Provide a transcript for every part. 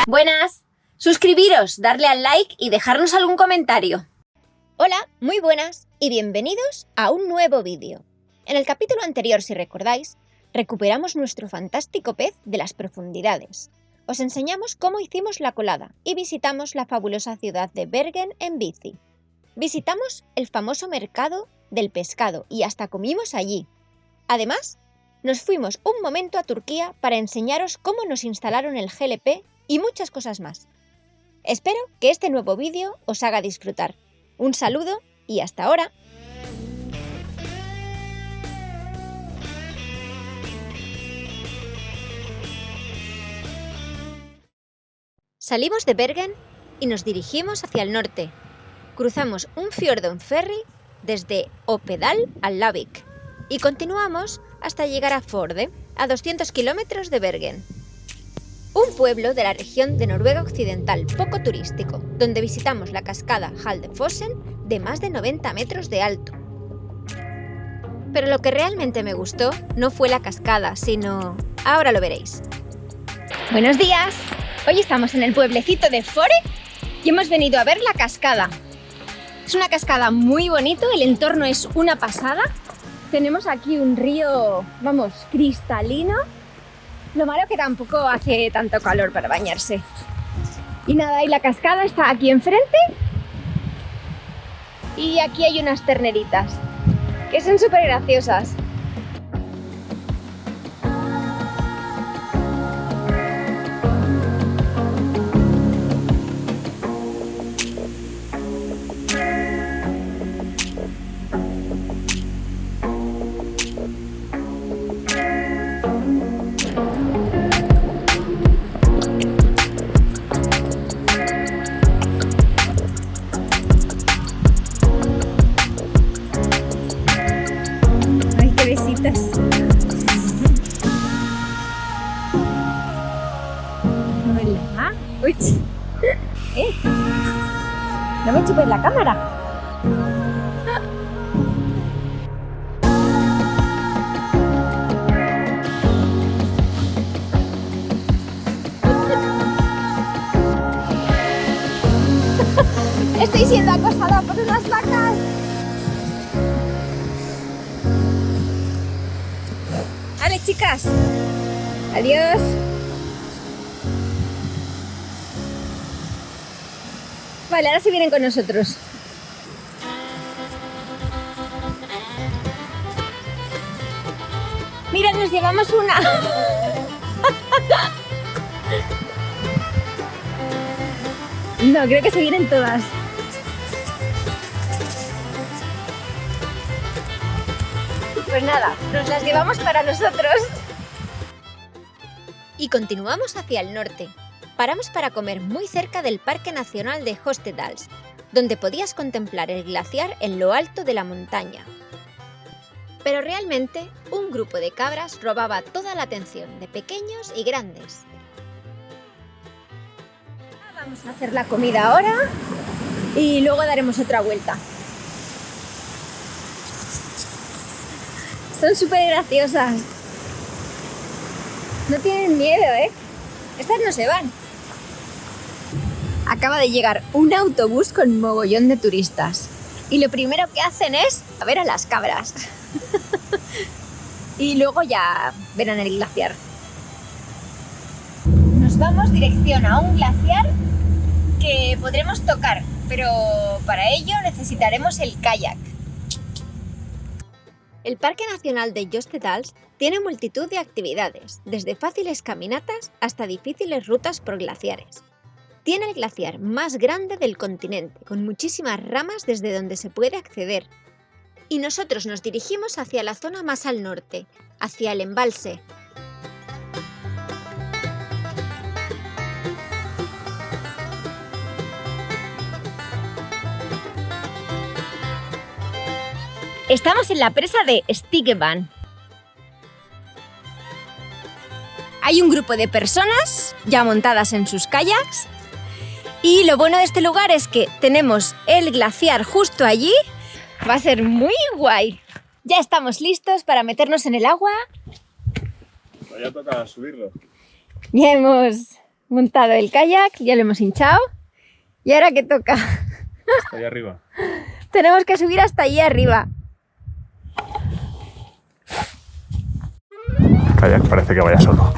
Buenas, suscribiros, darle al like y dejarnos algún comentario. Hola, muy buenas y bienvenidos a un nuevo vídeo. En el capítulo anterior, si recordáis, recuperamos nuestro fantástico pez de las profundidades. Os enseñamos cómo hicimos la colada y visitamos la fabulosa ciudad de Bergen en bici. Visitamos el famoso mercado del pescado y hasta comimos allí. Además, nos fuimos un momento a Turquía para enseñaros cómo nos instalaron el GLP y muchas cosas más. Espero que este nuevo vídeo os haga disfrutar. Un saludo y hasta ahora. Salimos de Bergen y nos dirigimos hacia el norte. Cruzamos un fiordo en ferry desde Oppedal al Lavik y continuamos hasta llegar a Forde, a 200 kilómetros de Bergen. Un pueblo de la región de Noruega Occidental poco turístico, donde visitamos la cascada Haldenfossen de más de 90 metros de alto. Pero lo que realmente me gustó no fue la cascada, sino... ahora lo veréis. Buenos días, hoy estamos en el pueblecito de Forde y hemos venido a ver la cascada. Es una cascada muy bonito, el entorno es una pasada. Tenemos aquí un río, vamos, cristalino. Lo malo que tampoco hace tanto calor para bañarse. Y nada, y la cascada está aquí enfrente. Y aquí hay unas terneritas, que son súper graciosas. Besitas. Hola. Uy. No me chupes la cámara. Estoy siendo acosada por unas vacas. Vale, chicas, adiós. Vale, ahora se vienen con nosotros. Mira, nos llevamos una. No, creo que se vienen todas. Pues nada, nos las llevamos para nosotros. Y continuamos hacia el norte. Paramos para comer muy cerca del Parque Nacional de Jostedals, donde podías contemplar el glaciar en lo alto de la montaña. Pero realmente, un grupo de cabras robaba toda la atención de pequeños y grandes. Vamos a hacer la comida ahora y luego daremos otra vuelta. Son súper graciosas. No tienen miedo, ¿eh? Estas no se van. Acaba de llegar un autobús con mogollón de turistas. Y lo primero que hacen es a ver a las cabras. Y luego ya verán el glaciar. Nos vamos dirección a un glaciar que podremos tocar, pero para ello necesitaremos el kayak. El Parque Nacional de Jostedals tiene multitud de actividades, desde fáciles caminatas hasta difíciles rutas por glaciares. Tiene el glaciar más grande del continente, con muchísimas ramas desde donde se puede acceder. Y nosotros nos dirigimos hacia la zona más al norte, hacia el embalse. Estamos en la presa de Stegeman. Hay un grupo de personas ya montadas en sus kayaks y lo bueno de este lugar es que tenemos el glaciar justo allí. Va a ser muy guay. Ya estamos listos para meternos en el agua. Ya toca subirlo. Ya hemos montado el kayak, ya lo hemos hinchado. ¿Y ahora qué toca? Hasta ahí arriba. Tenemos que subir hasta allí arriba. El kayak parece que vaya solo.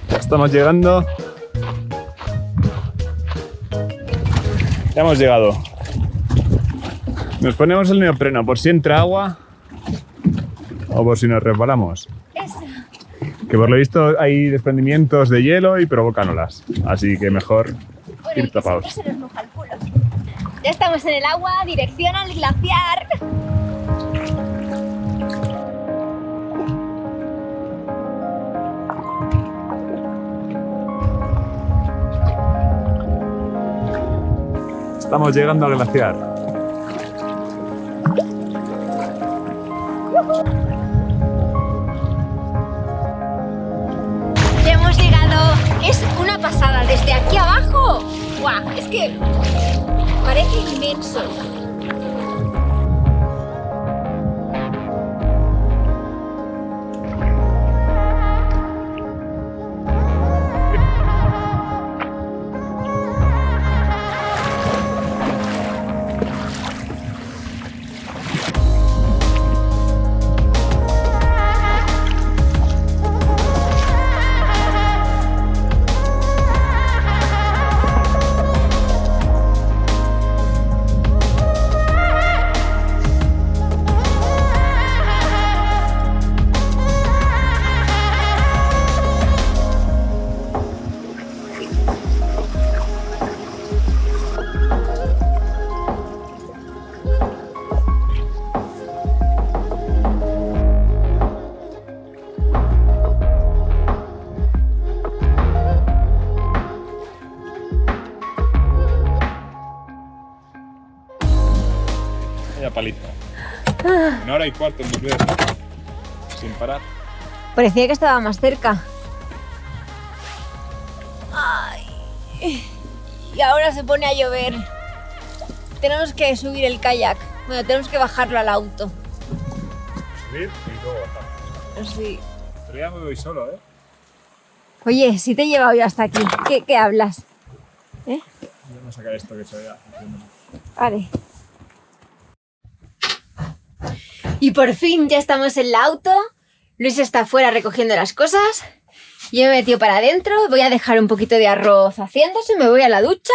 Ya estamos llegando. Ya hemos llegado. Nos ponemos el neopreno por si entra agua o por si nos resbalamos. Eso. Que por lo visto hay desprendimientos de hielo y provocan olas. Así que mejor ir tapados. Se nos moja el culo. Ya estamos en el agua, dirección al glaciar. Estamos llegando al glaciar. Ya hemos llegado. Es una pasada. Desde aquí abajo. ¡Guau! Es que parece inmenso. Vaya paliza. 1 hora y cuarto en volver. Sin parar. Parecía que estaba más cerca. Ay. Y ahora se pone a llover. Tenemos que subir el kayak. Bueno, tenemos que bajarlo al auto. Subir y luego bajar. Sí. Pero ya me voy solo, ¿eh? Oye, si te he llevado yo hasta aquí, ¿qué hablas? Vamos a sacar esto que se vea. Vale. Y por fin ya estamos en el auto. Luis está afuera recogiendo las cosas. Yo me he metido para adentro. Voy a dejar un poquito de arroz haciéndose. Me voy a la ducha.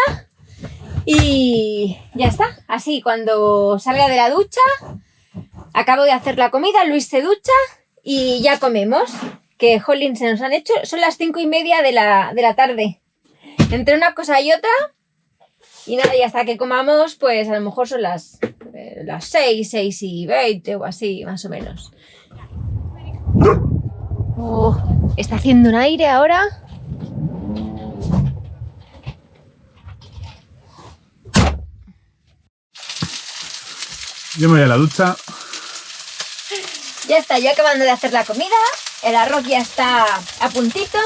Y ya está. Así, cuando salga de la ducha, acabo de hacer la comida. Luis se ducha y ya comemos. Que, jolín, se nos han hecho. Son las 5:30 de la tarde. Entre una cosa y otra. Y nada, y hasta que comamos, pues a lo mejor son las 6:20 o así, más o menos. Oh, está haciendo un aire ahora. Yo me voy a la ducha. Ya está, yo acabando de hacer la comida. El arroz ya está a puntito.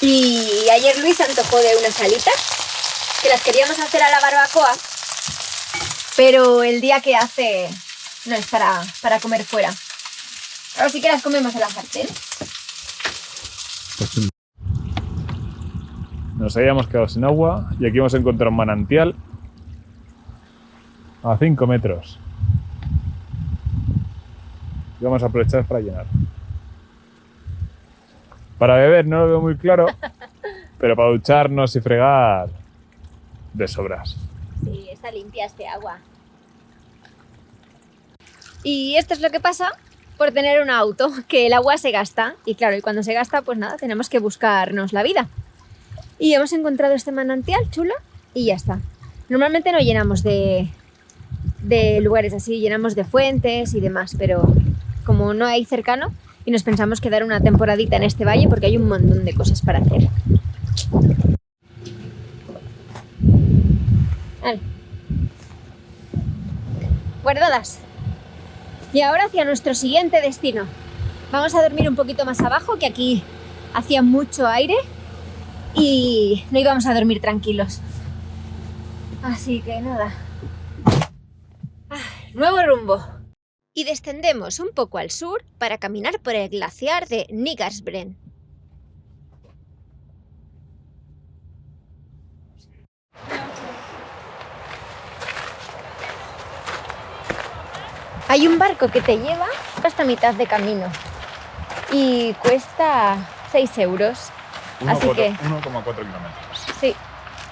Y ayer Luis se antojó de unas alitas, que las queríamos hacer a la barbacoa. Pero el día que hace no es para comer fuera. Ahora sí que las comemos en la sartén. Nos habíamos quedado sin agua y aquí hemos encontrado un manantial a 5 metros. Y vamos a aprovechar para llenar. Para beber no lo veo muy claro, pero para ducharnos y fregar, de sobras. Sí, está limpia este agua. Y esto es lo que pasa por tener un auto, que el agua se gasta. Y claro, y cuando se gasta, pues nada, tenemos que buscarnos la vida. Y hemos encontrado este manantial chulo y ya está. Normalmente no llenamos de lugares así, llenamos de fuentes y demás, pero como no hay cercano, y nos pensamos quedar una temporadita en este valle porque hay un montón de cosas para hacer. Vale. Guardadas. Y ahora hacia nuestro siguiente destino. Vamos a dormir un poquito más abajo, que aquí hacía mucho aire y no íbamos a dormir tranquilos. Así que nada. Nuevo rumbo. Y descendemos un poco al sur para caminar por el glaciar de Nigarsbreen. Hay un barco que te lleva hasta mitad de camino y cuesta 6 euros. Así que 1,4 kilómetros. sí,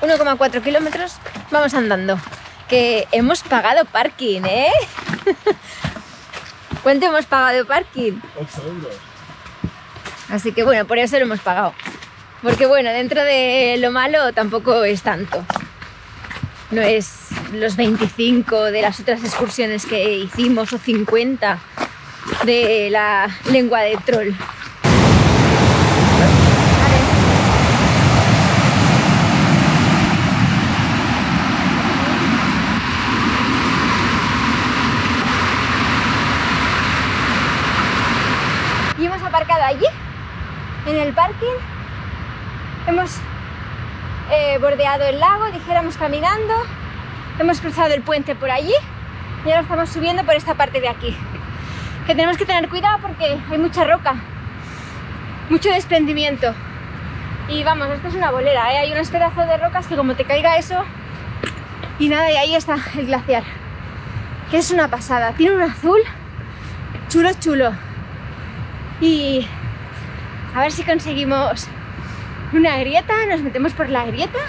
1,4 kilómetros vamos andando. Que hemos pagado parking, ¿eh? ¿Cuánto hemos pagado de parking? 8 euros. Así que bueno, por eso lo hemos pagado. Porque bueno, dentro de lo malo tampoco es tanto. No es los 25 de las otras excursiones que hicimos o 50 de la lengua de troll. Y hemos aparcado allí, en el parking. Hemos bordeado el lago, dijéramos caminando. Hemos cruzado el puente por allí y ahora estamos subiendo por esta parte de aquí. Que tenemos que tener cuidado porque hay mucha roca, mucho desprendimiento. Y vamos, esto es una bolera, ¿eh? Hay unos pedazos de rocas que como te caiga eso... Y nada, y ahí está el glaciar. Que es una pasada, tiene un azul chulo, chulo. Y a ver si conseguimos una grieta, nos metemos por la grieta,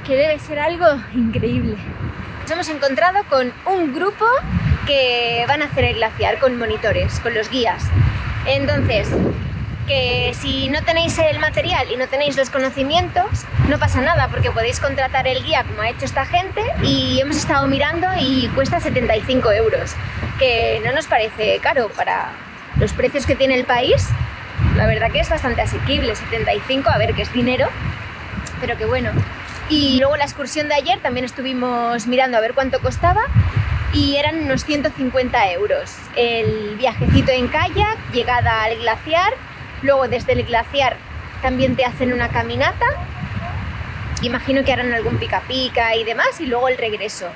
que debe ser algo increíble. Nos hemos encontrado con un grupo que van a hacer el glaciar con monitores, con los guías. Entonces, que si no tenéis el material y no tenéis los conocimientos, no pasa nada, porque podéis contratar el guía como ha hecho esta gente, y hemos estado mirando y cuesta 75 euros, que no nos parece caro para los precios que tiene el país. La verdad que es bastante asequible, 75, a ver, que es dinero, pero que bueno. Y luego la excursión de ayer también estuvimos mirando a ver cuánto costaba y eran unos 150 euros. El viajecito en kayak, llegada al glaciar, luego desde el glaciar también te hacen una caminata, imagino que harán algún pica pica y demás, y luego el regreso,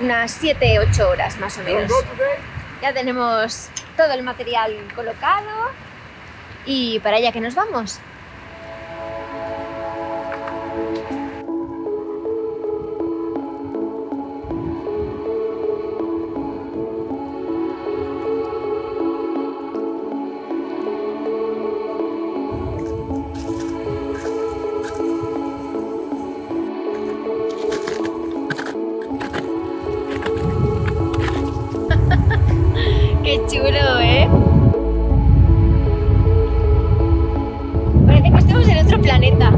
unas 7-8 horas más o menos. Ya tenemos todo el material colocado y para allá que nos vamos. Qué chulo, ¿eh? Parece que estamos en otro planeta.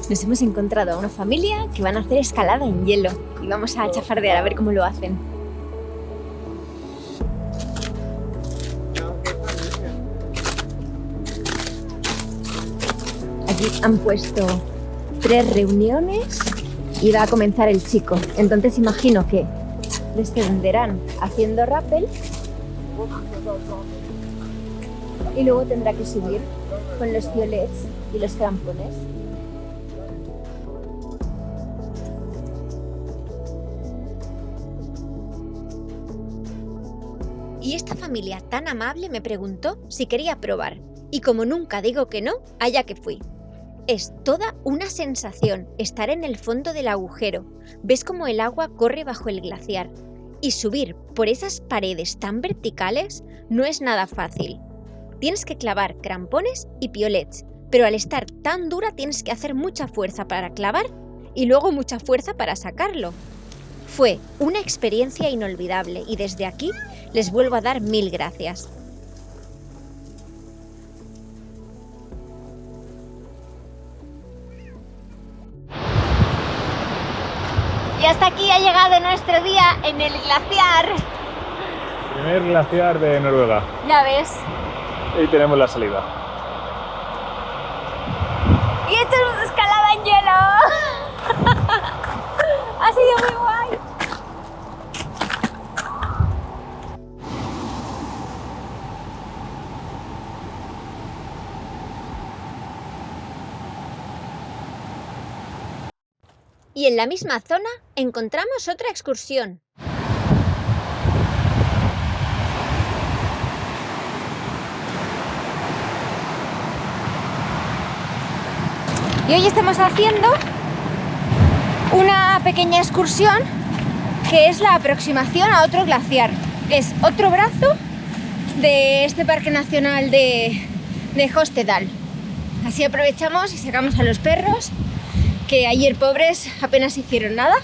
Nos hemos encontrado a una familia que van a hacer escalada en hielo y vamos a chafardear a ver cómo lo hacen. Aquí han puesto 3 reuniones y va a comenzar el chico. Entonces imagino que descenderán haciendo rappel y luego tendrá que subir con los piolets y los crampones. Y esta familia tan amable me preguntó si quería probar. Y como nunca digo que no, allá que fui. Es toda una sensación estar en el fondo del agujero. Ves como el agua corre bajo el glaciar. Y subir por esas paredes tan verticales no es nada fácil. Tienes que clavar crampones y piolets, pero al estar tan dura tienes que hacer mucha fuerza para clavar y luego mucha fuerza para sacarlo. Fue una experiencia inolvidable y desde aquí les vuelvo a dar 1000 gracias. Y hasta aquí ha llegado nuestro día en el glaciar. Primer glaciar de Noruega. Ya ves. Y tenemos la salida. Y esto es escalada en hielo. Ha sido vídeo muy guay. Y en la misma zona encontramos otra excursión. Y hoy estamos haciendo una pequeña excursión que es la aproximación a otro glaciar. Es otro brazo de este Parque Nacional de Jostedal. Así aprovechamos y sacamos a los perros, que ayer pobres apenas hicieron nada.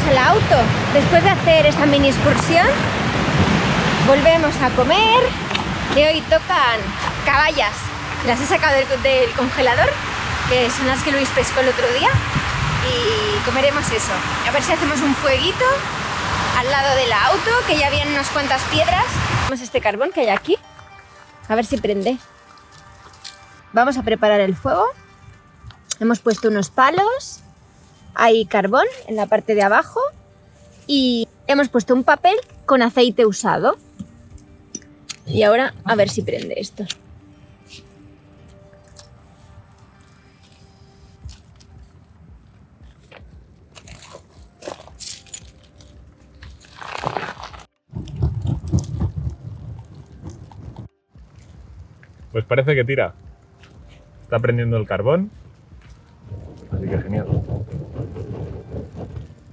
Al auto. Después de hacer esta mini excursión, volvemos a comer, que hoy tocan caballas. Las he sacado del congelador, que son las que Luis pescó el otro día, y comeremos eso. A ver si hacemos un fueguito al lado del auto, que ya vienen unas cuantas piedras. Vamos a este carbón que hay aquí, a ver si prende. Vamos a preparar el fuego. Hemos puesto unos palos. Hay carbón en la parte de abajo y hemos puesto un papel con aceite usado. Y ahora a ver si prende esto. Pues parece que tira. Está prendiendo el carbón. Así que genial.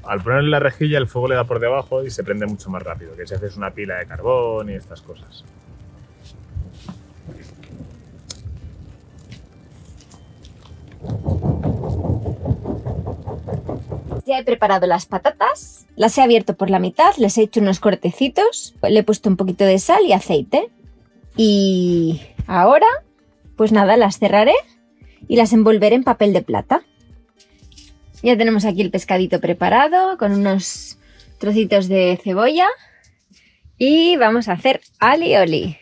Al ponerle la rejilla el fuego le da por debajo y se prende mucho más rápido, que si haces una pila de carbón y estas cosas. Ya he preparado las patatas, las he abierto por la mitad, les he hecho unos cortecitos, le he puesto un poquito de sal y aceite. Y ahora, pues nada, las cerraré y las envolveré en papel de plata. Ya tenemos aquí el pescadito preparado con unos trocitos de cebolla y vamos a hacer alioli.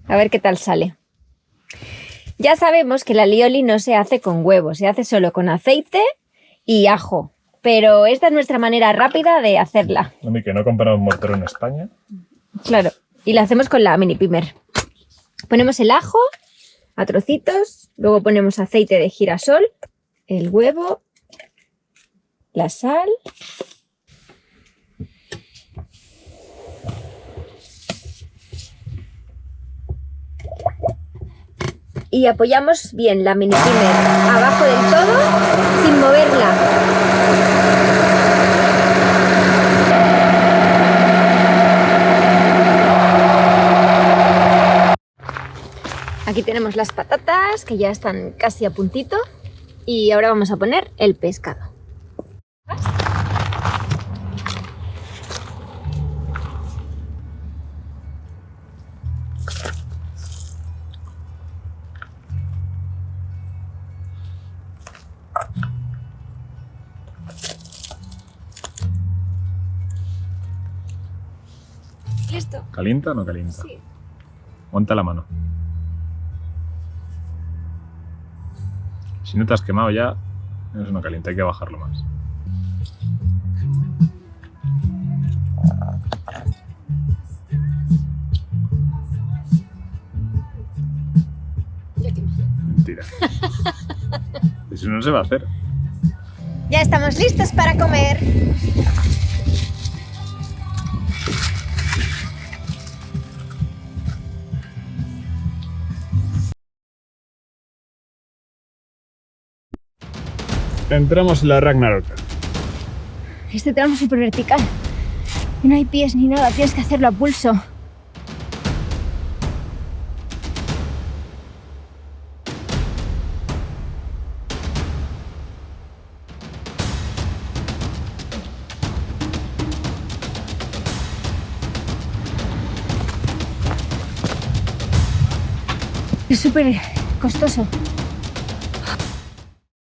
A ver qué tal sale. Ya sabemos que el alioli no se hace con huevos, se hace solo con aceite y ajo, pero esta es nuestra manera rápida de hacerla. A mí que no compramos mortero en España. Claro, y la hacemos con la mini pimer. Ponemos el ajo a trocitos, luego ponemos aceite de girasol, el huevo, la sal y apoyamos bien la mini pimer abajo del todo sin moverla. Aquí tenemos las patatas que ya están casi a puntito y ahora vamos a poner el pescado. Listo. ¿Calienta o no calienta? Sí. Monta la mano. Si no te has quemado ya, eso no calienta, hay que bajarlo más. mentira. Eso no se va a hacer. Ya estamos listos para comer. Entramos en la Ragnarok. Este tramo es súper vertical. Y no hay pies ni nada, tienes que hacerlo a pulso. Es súper costoso.